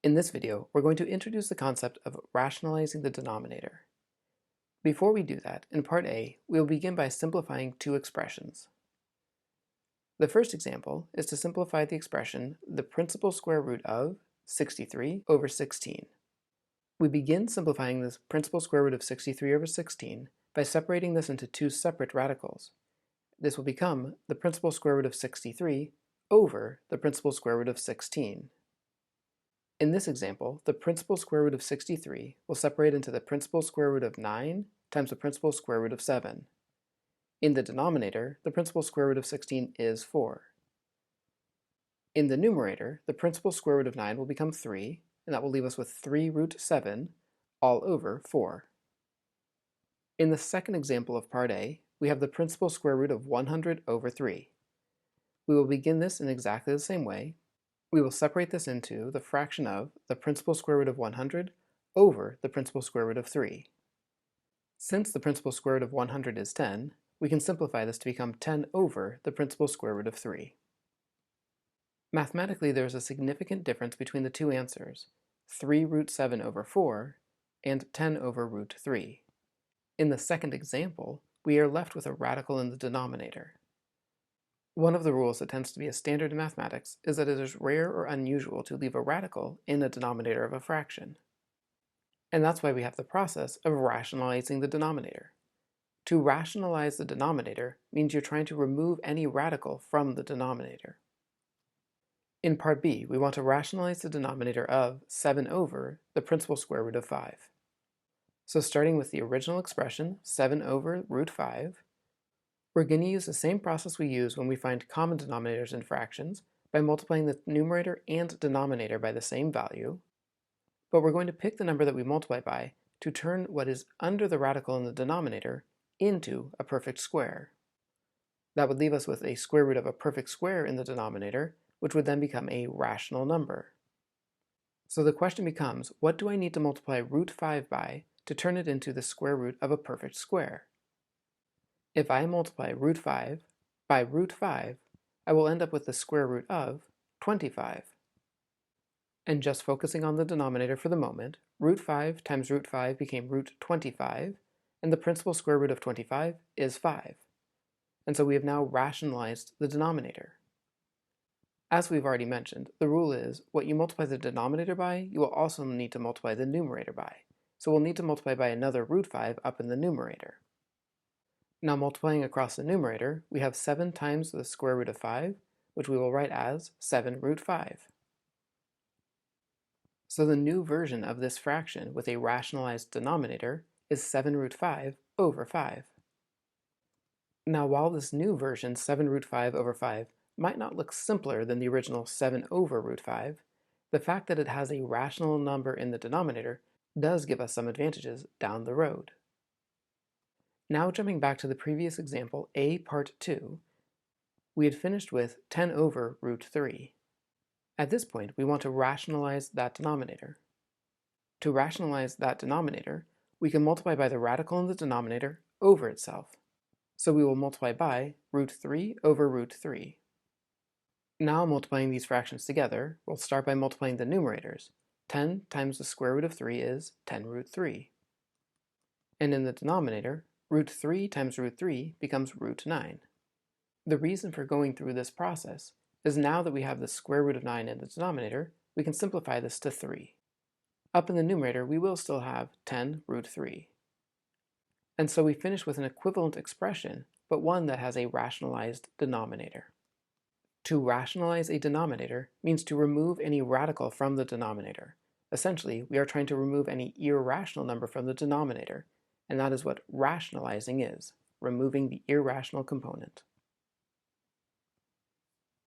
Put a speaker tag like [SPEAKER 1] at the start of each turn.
[SPEAKER 1] In this video, we're going to introduce the concept of rationalizing the denominator. Before we do that, in Part A, we will begin by simplifying two expressions. The first example is to simplify the expression the principal square root of 63 over 16. We begin simplifying this principal square root of 63 over 16 by separating this into two separate radicals. This will become the principal square root of 63 over the principal square root of 16. In this example, the principal square root of 63 will separate into the principal square root of 9 times the principal square root of 7. In the denominator, the principal square root of 16 is 4. In the numerator, the principal square root of 9 will become 3, and that will leave us with 3 root 7 all over 4. In the second example of Part A, we have the principal square root of 100 over 3. We will begin this in exactly the same way. We will separate this into the fraction of the principal square root of 100 over the principal square root of 3. Since the principal square root of 100 is 10, we can simplify this to become 10 over the principal square root of 3. Mathematically, there is a significant difference between the two answers, 3 root 7 over 4 and 10 over root 3. In the second example, we are left with a radical in the denominator. One of the rules that tends to be a standard in mathematics is that it is rare or unusual to leave a radical in a denominator of a fraction. And that's why we have the process of rationalizing the denominator. To rationalize the denominator means you're trying to remove any radical from the denominator. In Part B, we want to rationalize the denominator of 7 over the principal square root of 5. So starting with the original expression, 7 over root 5, we're going to use the same process we use when we find common denominators in fractions by multiplying the numerator and denominator by the same value, but we're going to pick the number that we multiply by to turn what is under the radical in the denominator into a perfect square. That would leave us with a square root of a perfect square in the denominator, which would then become a rational number. So the question becomes, what do I need to multiply root 5 by to turn it into the square root of a perfect square? If I multiply root 5 by root 5, I will end up with the square root of 25. And just focusing on the denominator for the moment, root 5 times root 5 became root 25, and the principal square root of 25 is 5. And so we have now rationalized the denominator. As we've already mentioned, the rule is what you multiply the denominator by, you will also need to multiply the numerator by. So we'll need to multiply by another root 5 up in the numerator. Now multiplying across the numerator, we have 7 times the square root of 5, which we will write as 7 root 5. So the new version of this fraction with a rationalized denominator is 7 root 5 over 5. Now while this new version, 7 root 5 over 5, might not look simpler than the original 7 over root 5, the fact that it has a rational number in the denominator does give us some advantages down the road. Now jumping back to the previous example, A part 2, we had finished with 10 over root 3. At this point, we want to rationalize that denominator. To rationalize that denominator, we can multiply by the radical in the denominator over itself. So we will multiply by root 3 over root 3. Now multiplying these fractions together, we'll start by multiplying the numerators. 10 times the square root of 3 is 10 root 3. And in the denominator, root 3 times root 3 becomes root 9. The reason for going through this process is now that we have the square root of 9 in the denominator, we can simplify this to 3. Up in the numerator, we will still have 10 root 3. And so we finish with an equivalent expression, but one that has a rationalized denominator. To rationalize a denominator means to remove any radical from the denominator. Essentially, we are trying to remove any irrational number from the denominator, and that is what rationalizing is, removing the irrational component.